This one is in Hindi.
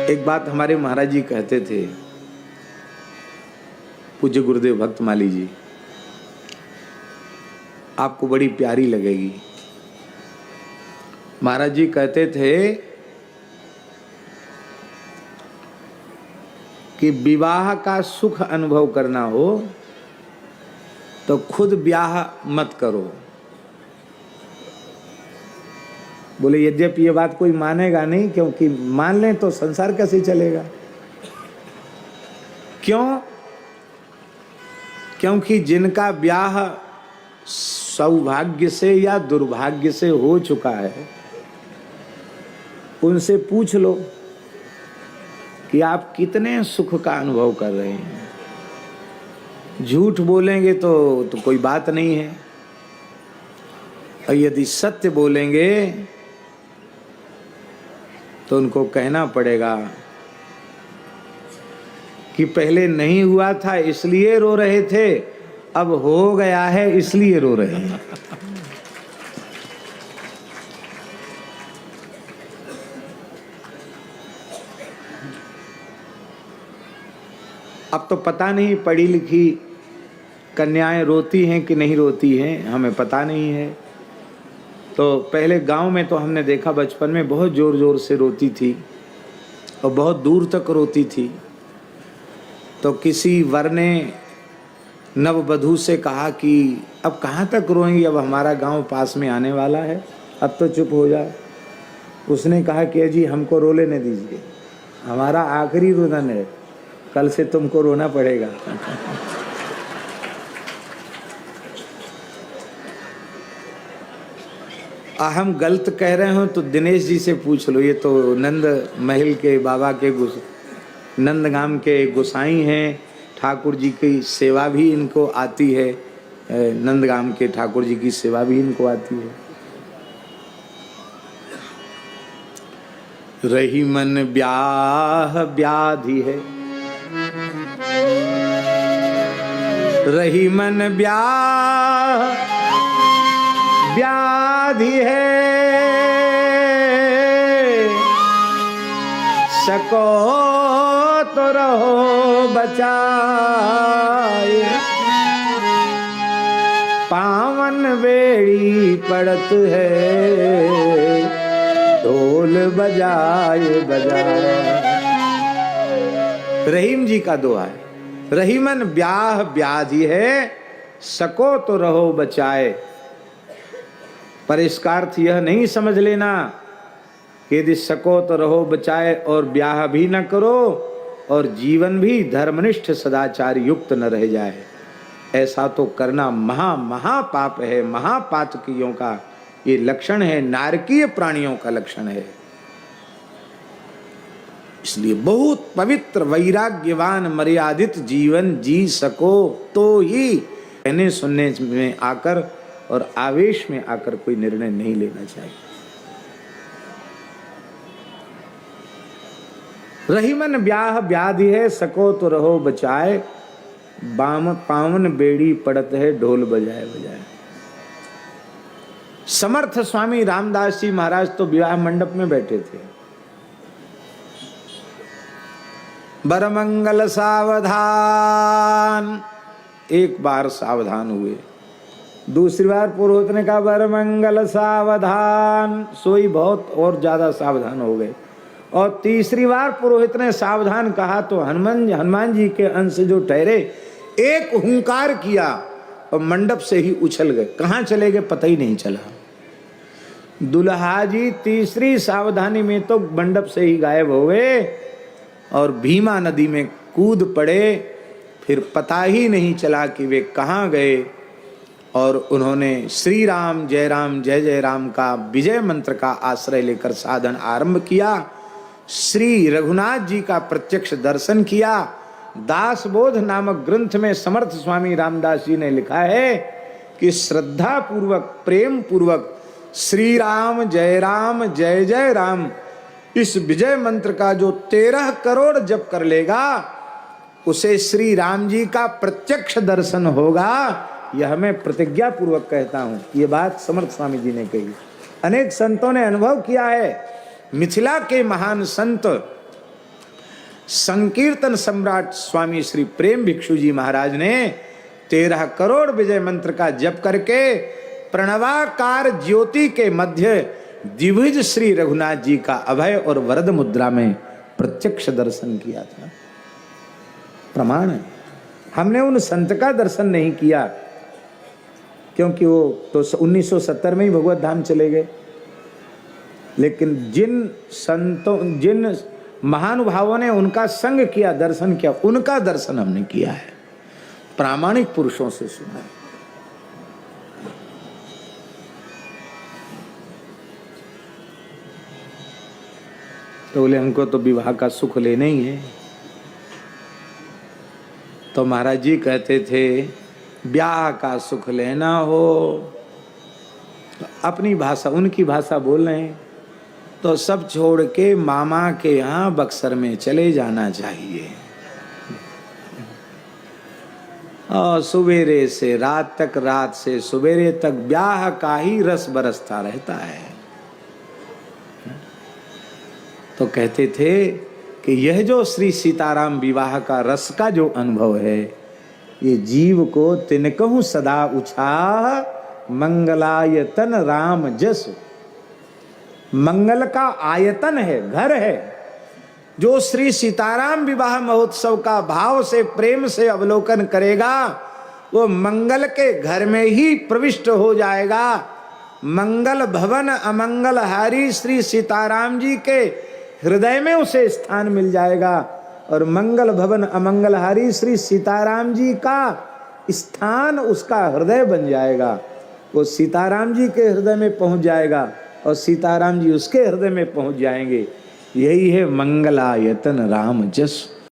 एक बात हमारे महाराज जी कहते थे, पूज्य गुरुदेव भक्तमाली जी, आपको बड़ी प्यारी लगेगी। महाराज जी कहते थे कि विवाह का सुख अनुभव करना हो तो खुद ब्याह मत करो। बोले यद्यपि ये बात कोई मानेगा नहीं, क्योंकि मान लें तो संसार कैसे चलेगा। क्यों? क्योंकि जिनका ब्याह सौभाग्य से या दुर्भाग्य से हो चुका है, उनसे पूछ लो कि आप कितने सुख का अनुभव कर रहे हैं। झूठ बोलेंगे तो कोई बात नहीं है, और यदि सत्य बोलेंगे तो उनको कहना पड़ेगा कि पहले नहीं हुआ था इसलिए रो रहे थे, अब हो गया है इसलिए रो रहे हैं। अब तो पता नहीं पढ़ी लिखी कन्याएं रोती हैं कि नहीं रोती हैं, हमें पता नहीं है। तो पहले गांव में तो हमने देखा बचपन में बहुत जोर जोर से रोती थी और बहुत दूर तक रोती थी। तो किसी वर ने नववधू से कहा कि अब कहाँ तक रोएंगी, अब हमारा गांव पास में आने वाला है, अब तो चुप हो जाओ। उसने कहा कि जी हमको रो लेने दीजिए, हमारा आखिरी रुदन है, कल से तुमको रोना पड़ेगा। हम गलत कह रहे हो तो दिनेश जी से पूछ लो, ये तो नंद महल के बाबा के नंदगाम के गोसाई हैं। ठाकुर जी की सेवा भी इनको आती है, नंदगाम के ठाकुर जी की सेवा भी इनको आती है। रही मन ब्याह व्याधि है, रही मन ब्याह व्याधि है, सको तो रहो बचाए, पावन बेड़ी पड़त है, ढोल बजाए बजाए। रहीम जी का दुआ है, रहीमन ब्याह व्याधि है, सको तो रहो बचाए। पर इसका अर्थ यह नहीं समझ लेना कि यदि सको तो रहो बचाए और ब्याह भी न करो और जीवन भी धर्मनिष्ठ सदाचार युक्त न रह जाए। ऐसा तो करना महा पाप है, महापातकियों का ये लक्षण है, नारकीय प्राणियों का लक्षण है। इसलिए बहुत पवित्र वैराग्यवान मर्यादित जीवन जी सको तो ही कहने सुनने में आकर और आवेश में आकर कोई निर्णय नहीं लेना चाहिए। रहीमन ब्याह व्याधि है, सको तो रहो बचाए, पावन बेड़ी पड़त है, ढोल बजाए बजाए। समर्थ स्वामी रामदास जी महाराज तो विवाह मंडप में बैठे थे। बरमंगल सावधान, एक बार सावधान हुए, दूसरी बार पुरोहित ने कहा बरमंगल सावधान, सोई बहुत और ज्यादा सावधान हो गए, और तीसरी बार पुरोहित ने सावधान कहा तो हनुमान जी के अंश जो ठहरे एक हुंकार किया और मंडप से ही उछल गए। कहाँ चले गए पता ही नहीं चला। दुल्हा जी तीसरी सावधानी में तो मंडप से ही गायब हो गए और भीमा नदी में कूद पड़े। फिर पता ही नहीं चला कि वे कहाँ गए। और उन्होंने श्री राम जय जय राम का विजय मंत्र का आश्रय लेकर साधन आरंभ किया। श्री रघुनाथ जी का प्रत्यक्ष दर्शन किया। दासबोध नामक ग्रंथ में समर्थ स्वामी रामदास जी ने लिखा है कि श्रद्धा पूर्वक प्रेम पूर्वक श्री राम जय जय राम इस विजय मंत्र का जो 13 करोड़ जप कर लेगा उसे श्री राम जी का प्रत्यक्ष दर्शन होगा। यह मैं प्रतिज्ञा पूर्वक कहता हूं। ये बात समर्थ स्वामी जी ने कही, अनेक संतों ने अनुभव किया है। मिथिला के महान संत संकीर्तन सम्राट स्वामी श्री प्रेम भिक्षु जी महाराज ने 13 करोड़ विजय मंत्र का जप करके प्रणवाकार ज्योति के मध्य द्विभुज श्री रघुनाथ जी का अभय और वरद मुद्रा में प्रत्यक्ष दर्शन किया था। प्रमाण है। हमने उन संत का दर्शन नहीं किया क्योंकि वो तो 1970 में ही भगवत धाम चले गए, लेकिन जिन संतों जिन महानुभावों ने उनका संग किया, दर्शन किया, उनका दर्शन हमने किया है, प्रामाणिक पुरुषों से सुना है। तो बोले हमको तो विवाह का सुख लेना ही है। तो महाराज जी कहते थे ब्याह का सुख लेना हो तो अपनी भाषा, उनकी भाषा बोल रहे हैं, तो सब छोड़ के मामा के यहाँ बक्सर में चले जाना चाहिए और सवेरे से रात तक, रात से सवेरे तक ब्याह का ही रस बरसता रहता है। तो कहते थे कि यह जो श्री सीताराम विवाह का रस का जो अनुभव है, ये जीव को तिनकहु सदा उछाह मंगलायतन राम जस। मंगल का आयतन है, घर है। जो श्री सीताराम विवाह महोत्सव का भाव से, प्रेम से अवलोकन करेगा, वो मंगल के घर में ही प्रविष्ट हो जाएगा। मंगल भवन अमंगल हारी श्री सीताराम जी के हृदय में उसे स्थान मिल जाएगा और मंगल भवन अमंगलहारी श्री सीताराम जी का स्थान उसका हृदय बन जाएगा। वो सीताराम जी के हृदय में पहुंच जाएगा और सीताराम जी उसके हृदय में पहुंच जाएंगे। यही है मंगलायतन राम जस।